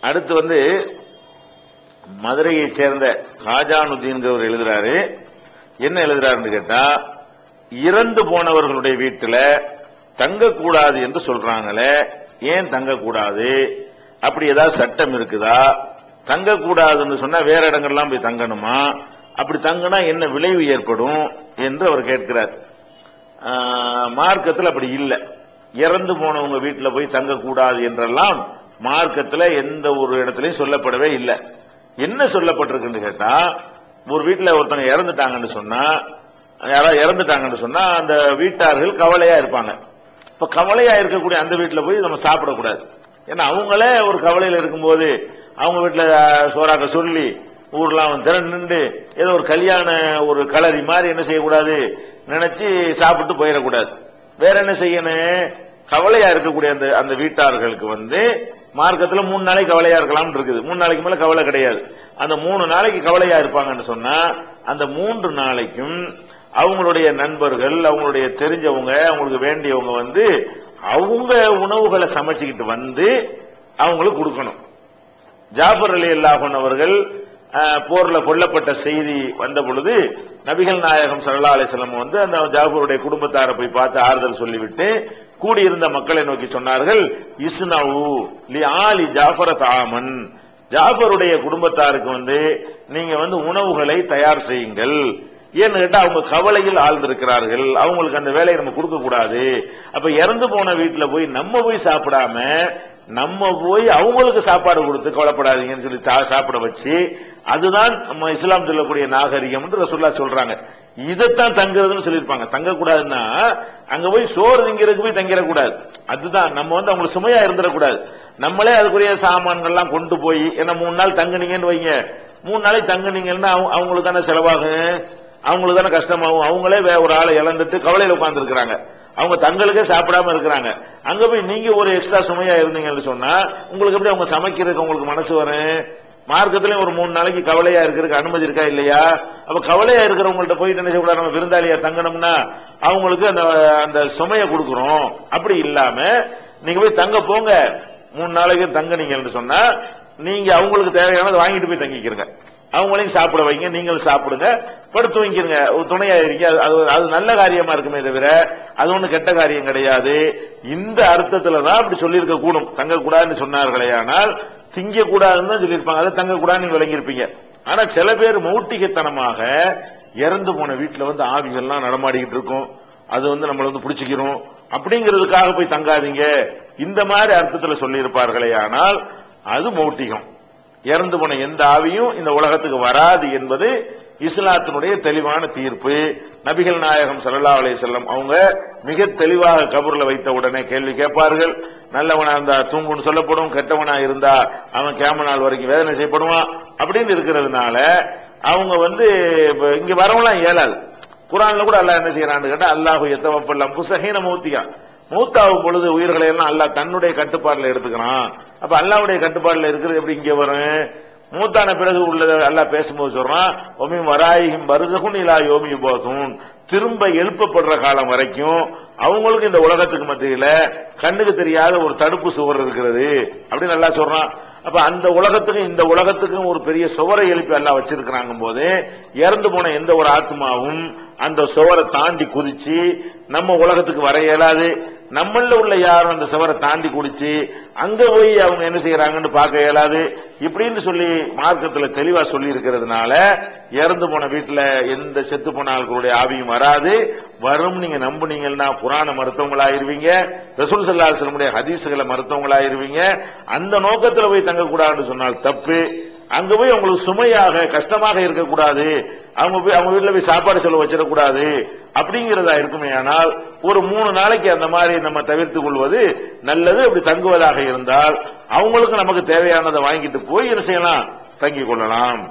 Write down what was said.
அடுத்து வந்து மதுரையை சேர்ந்த காஜானுதீன் எழுதுறாரு. என்ன எழுதுறாருன்னு கேட்டா, இறந்து போனவர்களுடைய வீட்டில் தங்கக்கூடாது என்று சொல்றாங்களே, ஏன் தங்கக்கூடாது? அப்படி ஏதாவது சட்டம் இருக்குதா? தங்கக்கூடாதுன்னு சொன்னா வேற இடங்கள்லாம் போய் தங்கணுமா? அப்படி தங்கினா என்ன விளைவு ஏற்படும் என்று அவர் கேட்கிறார். மார்க்கத்தில் அப்படி இல்லை. இறந்து போனவங்க வீட்டில் போய் தங்கக்கூடாது என்றெல்லாம் மார்க்கத்தில் எந்த ஒரு இடத்துலையும் சொல்லப்படவே இல்லை. என்ன சொல்லப்பட்டிருக்குன்னு கேட்டா, ஒரு வீட்டில் ஒருத்தங்க இறந்துட்டாங்கன்னு சொன்னா, யாராவது இறந்துட்டாங்கன்னு சொன்னா அந்த வீட்டார்கள் கவலையா இருப்பாங்க. இப்ப கவலையா இருக்கக்கூடிய அந்த வீட்டில் போய் நம்ம சாப்பிடக்கூடாது. ஏன்னா அவங்களே ஒரு கவலையில் இருக்கும்போது அவங்க வீட்டில் சோறாக்க சொல்லி ஊர்லாம் திரண்டு ஏதோ ஒரு கல்யாண ஒரு களரி மாதிரி என்ன செய்யக்கூடாது, நினைச்சு சாப்பிட்டு போயிடக்கூடாது. வேற என்ன செய்யணும்? கவலையா இருக்கக்கூடிய அந்த வீட்டார்களுக்கு வந்து மார்க்கத்துல 3 நாளைக்கு கவலையா இருக்கலாம் இருக்குது. 3 நாளைக்கு மேல கவலை கிடையாது. அந்த 3 நாளைக்கு கவலையா இருப்பாங்கன்னு சொன்னா, அந்த 3 நாளைக்கும் அவங்களுடைய நண்பர்கள், அவங்களுடைய தெரிஞ்சவங்க, அவங்களுக்கு வேண்டியவங்க வந்து அவங்க உணவுகளை சமைச்சுக்கிட்டு வந்து அவங்களுக்கு கொடுக்கணும். ஜாஃபர் ரலியல்லாஹு அன்ஹு அவர்கள் போர்ல கொல்லப்பட்ட செய்தி வந்த பொழுது நபிகள் நாயகம் ஸல்லல்லாஹு அலைஹி வஸல்லம் வந்து அந்த ஜாஃபருடைய குடும்பத்தாரை போய் பார்த்து ஆறுதல் சொல்லிவிட்டு கூடியிருந்த மக்களை நோக்கி சொன்னார்கள், இஸ்னவு லி ஆலி ஜாஃபர தஆமன், ஜாஃபருடைய குடும்பத்தாருக்கு வந்து நீங்க வந்து உணவுகளை தயார் செய்யுங்கள். ஏன்னு கேட்டா அவங்க கவலையில் ஆழ்ந்திருக்கிறார்கள், அவங்களுக்கு அந்த வேலையை நம்ம கொடுக்க கூடாது. அப்ப இறந்து போன வீட்டுல போய் நம்ம போய் சாப்பிடாம நம்ம போய் அவங்களுக்கு சாப்பாடு கொடுத்து கவலைப்படாதீங்கன்னு சொல்லி சாப்பிட வச்சு, அதுதான் நம்ம இஸ்லாம் சொல்லக்கூடிய நாகரிகம் என்று ரசூலுல்லாஹ் சொல்றாங்க. இதைத்தான் தங்குறதுன்னு சொல்லியிருப்பாங்க. தங்கக்கூடாதுன்னா அங்க போய் சோறு திங்கிறதுக்கு போய் தங்கிடக்கூடாது. அதுதான் நம்ம வந்து அவங்களுக்கு சுமையா இருந்துடக்கூடாது. நம்மளே அதுக்குரிய சாமான்கள்லாம் கொண்டு போய், ஏன்னா 3 நாள் தங்குனீங்கன்னு வைங்க, 3 நாளைக்கு தங்குனீங்கன்னா அவங்களுக்கு தானே செலவாகும், அவங்களுக்கு தானே கஷ்டமாகும். அவங்களே ஒரு ஆளை இழந்துட்டு கவலையில உட்கார்ந்து இருக்கிறாங்க, அவங்க தங்களுக்கே சாப்பிடாம இருக்கிறாங்க. அங்க போய் நீங்க ஒரு எக்ஸ்ட்ரா சுமையா இருந்தீங்கன்னு சொன்னா உங்களுக்கு எப்படி அவங்க சமைக்கிறதுக்கு உங்களுக்கு மனசு வரும்? மார்க்கத்திலே ஒரு 3 நாளைக்கு கவலையா இருக்கிறதுக்கு அனுமதி இருக்கா இல்லையா? அப்ப கவலையா இருக்கிறவங்கள்ட்ட போயிட்டு என்ன செய்யக்கூடாது, நம்ம விருந்தாளியா தங்கணும்னா அவங்களுக்கு அந்த சுமையை கொடுக்கிறோம். அப்படி இல்லாம நீங்க போய் தங்க போங்க, 3 நாளைக்கு தங்குனீங்கன்னு சொன்னா நீங்க அவங்களுக்கு தேவையானதை வாங்கிட்டு போய் தங்கிக்கிறங்க, அவங்களையும் சாப்பிட வைங்க, நீங்களும் சாப்பிடுங்க, படுத்து வைக்கிறங்க, ஒரு துணையா இருக்கீங்க. அது நல்ல காரியமா இருக்குமே தவிர அது ஒண்ணு கெட்ட காரியம் கிடையாது. இந்த அர்த்தத்துலதான் அப்படி சொல்லியிருக்க கூடும். தங்கக்கூடாதுன்னு சொன்னார்களே, ஆனால் திங்க கூடாதுன்னு தான் சொல்லியிருப்பாங்க. அதை தங்கக்கூடாதுன்னு நீங்க விளங்கியிருப்பீங்க. ஆனா சில பேர் மௌட்டிகத்தனமாக இறந்து போன வீட்டுல வந்து ஆவிகள்லாம் நடமாடிக்கிட்டு இருக்கும், அது வந்து நம்மள வந்து பிடிச்சிக்கிறோம் அப்படிங்கிறதுக்காக போய் தங்காதீங்க, இந்த மாதிரி அர்த்தத்துல சொல்லி இருப்பார்களே, ஆனால் அது மௌட்டிகம். இறந்து போன எந்த ஆவியும் இந்த உலகத்துக்கு வராது என்பது இஸ்லாத்தினுடைய தெளிவான தீர்ப்பு. நபிகள் நாயகம் ஸல்லல்லாஹு அலைஹி வஸல்லம் அவங்க மிக தெளிவாக கபூர்ல வைத்த உடனே கேள்வி கேட்பார்கள். நல்லவனா இருந்தா தூங்குன்னு சொல்லப்படும், கெட்டவனா இருந்தா அவன் கியாமத் நாள் வரைக்கும் வேதனை செய்யப்படுவான் அப்படின்னு இருக்கிறதுனால அவங்க வந்து இங்க வரவெல்லாம் இயலாது. குர்ஆன்ல கூட அல்லாஹ் என்ன செய்யறான்னு கேட்டா, அல்லாஹு யதவஃபல் அன்ஃபுஸ ஹீன மௌத்திஹா, மௌத்தாகும் பொழுது உயிர்களை எல்லாம் அல்லாஹ் தன்னுடைய கட்டுப்பாடுல எடுத்துக்கிறான். அப்ப அல்லாஹ்வுடைய கட்டுப்பாடுல இருக்கிறது எப்படி இங்க வரும்? மூத்தான பிறகு உள்ளத அல்லாஹ் பேசும்போது சொல்றான், ஒமின் வராயிஹிம் பர்ஸகுன் இலா யௌமி யுபஸூன், திரும்ப எழுப்பப்படுற காலம் வரைக்கும் அவங்களுக்கு இந்த உலகத்துக்கு மத்தியில கண்ணுக்கு தெரியாத ஒரு தடுப்பு சுவர் இருக்கிறது அப்படின்னு அல்லாஹ் சொல்றான். அப்ப அந்த உலகத்துக்கும் இந்த உலகத்துக்கும் ஒரு பெரிய சுவரை எழுப்பி அல்லாஹ் வச்சிருக்கிறாங்க போது, இறந்து போன எந்த ஒரு ஆத்மாவும் அந்த சுவரை தாண்டி குதிச்சு நம்ம உலகத்துக்கு வர இயலாது. நம்மள உள்ள யாரும் அந்த சுவரை தாண்டி குடிச்சு அங்க போய் அவங்க என்ன செய்யறாங்கன்னு பார்க்க இயலாது. இப்படின்னு சொல்லி மார்க்கத்துல தெளிவா சொல்லி இருக்கிறதுனால இறந்து போன வீட்டுல எந்த செத்து போன ஆட்களுடைய ஆவியும் வராது. வரும் நீங்க நம்புனீங்கன்னா குர்ஆனை மறுத்தவங்களாயிருவீங்க, ரசூல் ஸல்லல்லாஹு அலைஹி வஸல்லம் ஹதீஸ்களை மறுத்தவங்களாயிருவீங்க. அந்த நோக்கத்துல போய் தங்கக்கூடாதுன்னு சொன்னால் தப்பு. அங்க போய் அவங்களுக்கு சுமையாக கஷ்டமாக இருக்கக்கூடாது, அவங்க வீட்டுல போய் சாப்பாடு செலவு வச்சிடக்கூடாது அப்படிங்கிறதா இருக்குமே. ஆனால் ஒரு 3 நாளைக்கு அந்த மாதிரி நம்ம தவிர்த்துக் கொள்வது நல்லது. அப்படி தங்குவதாக இருந்தால் அவங்களுக்கு நமக்கு தேவையானதை வாங்கிட்டு போய் என்ன செய்யலாம், தங்கிக் கொள்ளலாம்.